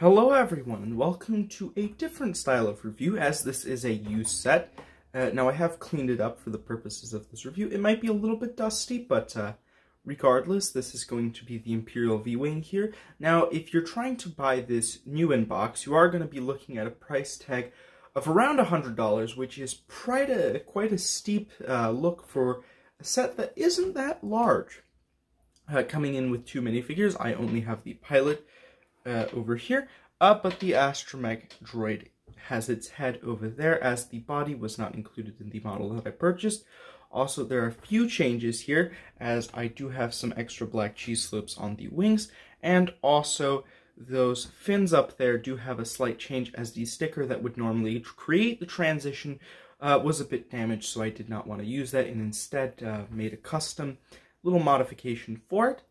Hello everyone, and welcome to a different style of review, as this is a used set. Now I have cleaned it up for the purposes of this review. It might be a little bit dusty, but regardless, this is going to be the Imperial V-Wing here. Now, if you're trying to buy this new in box, you are going to be looking at a price tag of around $100, which is quite a steep look for a set that isn't that large. Coming in with two minifigures, I only have the pilot over here, but the astromech droid has its head over there, as the body was not included in the model that I purchased. Also, there are a few changes here, as I do have some extra black cheese slopes on the wings, and also those fins up there do have a slight change, as the sticker that would normally create the transition was a bit damaged, so I did not want to use that, and instead made a custom little modification for it.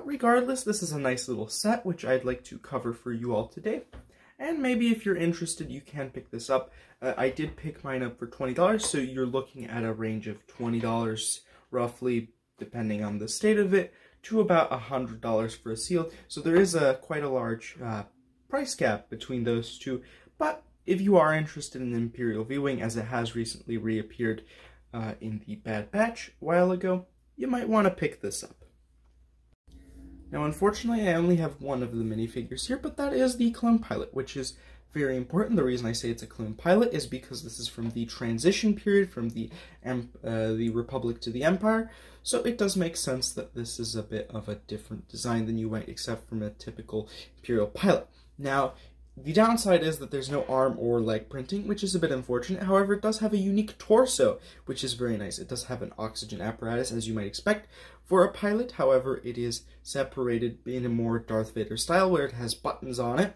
Regardless, this is a nice little set, which I'd like to cover for you all today. And maybe if you're interested, you can pick this up. I did pick mine up for $20, so you're looking at a range of $20, roughly, depending on the state of it, to about $100 for a sealed. So there is quite a large price gap between those two. But if you are interested in the Imperial V-Wing, as it has recently reappeared in the Bad Batch a while ago, you might want to pick this up. Now, unfortunately, I only have one of the minifigures here, but that is the clone pilot, which is very important. The reason I say it's a clone pilot is because this is from the transition period from the Republic to the Empire, so it does make sense that this is a bit of a different design than you might accept from a typical Imperial pilot. Now, the downside is that there's no arm or leg printing, which is a bit unfortunate. However, it does have a unique torso, which is very nice. It does have an oxygen apparatus, as you might expect for a pilot. However, it is separated in a more Darth Vader style, where it has buttons on it.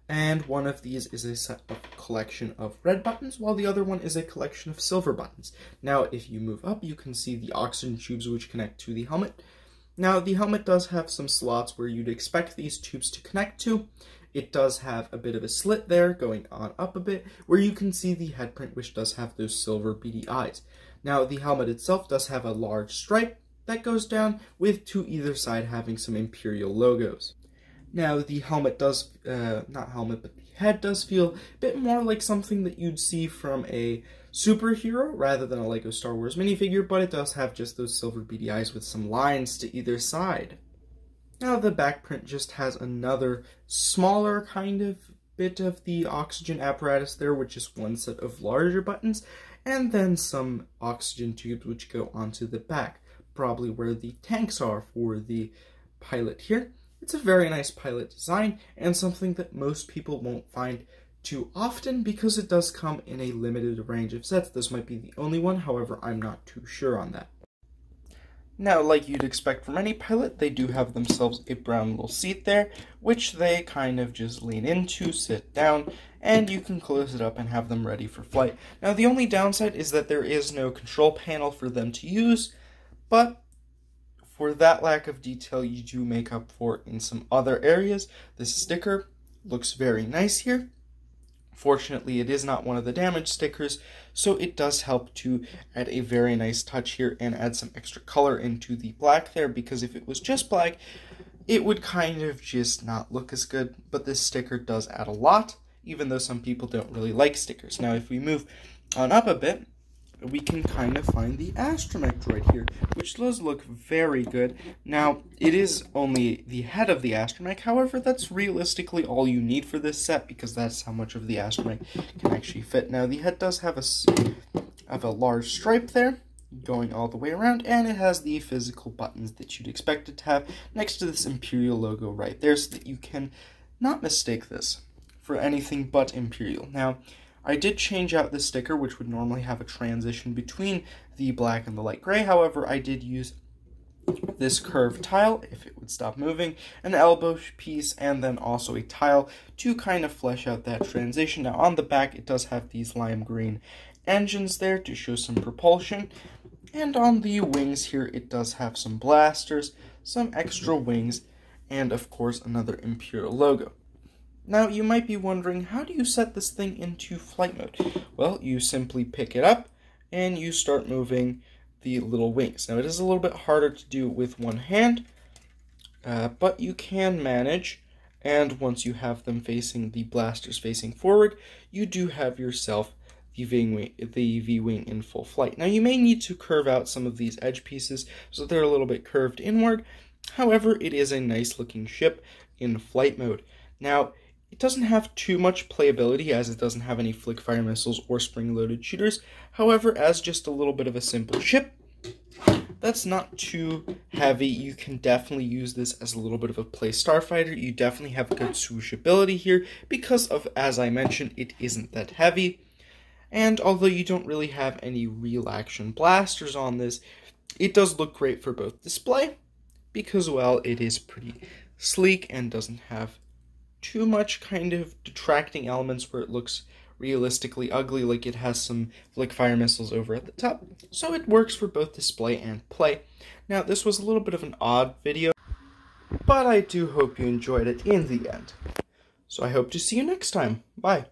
And one of these is a collection of red buttons, while the other one is a collection of silver buttons. Now, if you move up, you can see the oxygen tubes which connect to the helmet. Now, the helmet does have some slots where you'd expect these tubes to connect to. It does have a bit of a slit there, going on up a bit, where you can see the head print, which does have those silver beady eyes. Now, the helmet itself does have a large stripe that goes down, with to either side having some Imperial logos. Now, the helmet does, not helmet, but the head does feel a bit more like something that you'd see from a superhero, rather than a Lego Star Wars minifigure, but it does have just those silver beady eyes with some lines to either side. Now, the back print just has another smaller kind of bit of the oxygen apparatus there, which is one set of larger buttons, and then some oxygen tubes which go onto the back, probably where the tanks are for the pilot here. It's a very nice pilot design, and something that most people won't find too often, because it does come in a limited range of sets. This might be the only one, however, I'm not too sure on that. Now, like you'd expect from any pilot, they do have themselves a brown little seat there, which they kind of just lean into, sit down, and you can close it up and have them ready for flight. Now, the only downside is that there is no control panel for them to use, but for that lack of detail, you do make up for it in some other areas. This sticker looks very nice here. Fortunately, it is not one of the damaged stickers, so it does help to add a very nice touch here and add some extra color into the black there, because if it was just black, it would kind of just not look as good. But this sticker does add a lot, even though some people don't really like stickers. Now, if we move on up a bit, we can kind of find the astromech droid here, which does look very good. Now, it is only the head of the astromech, however, that's realistically all you need for this set, because that's how much of the astromech can actually fit. Now, the head does have a large stripe there, going all the way around, and it has the physical buttons that you'd expect it to have next to this Imperial logo right there, so that you can not mistake this for anything but Imperial. Now, I did change out the sticker, which would normally have a transition between the black and the light gray. However, I did use this curved tile, if it would stop moving, an elbow piece, and then also a tile to kind of flesh out that transition. Now, on the back, it does have these lime green engines there to show some propulsion. And on the wings here, it does have some blasters, some extra wings, and of course, another Imperial logo. Now, you might be wondering, how do you set this thing into flight mode? Well, you simply pick it up, and you start moving the little wings. Now, it is a little bit harder to do with one hand, but you can manage, And once you have them facing, the blasters facing forward, you do have yourself the V-wing in full flight. Now you may need to curve out some of these edge pieces so they're a little bit curved inward. However, it is a nice looking ship in flight mode. Now, it doesn't have too much playability as it doesn't have any flick fire missiles or spring-loaded shooters. However, as just a little bit of a simple ship, that's not too heavy. You can definitely use this as a little bit of a play starfighter. You definitely have good swooshability here because of, as I mentioned, it isn't that heavy. And although you don't really have any real action blasters on this, it does look great for both display because, well, it is pretty sleek and doesn't have too much kind of detracting elements where it looks realistically ugly, like it has some flick fire missiles over at the top. So it works for both display and play. Now, this was a little bit of an odd video, but I do hope you enjoyed it in the end. So I hope to see you next time. Bye.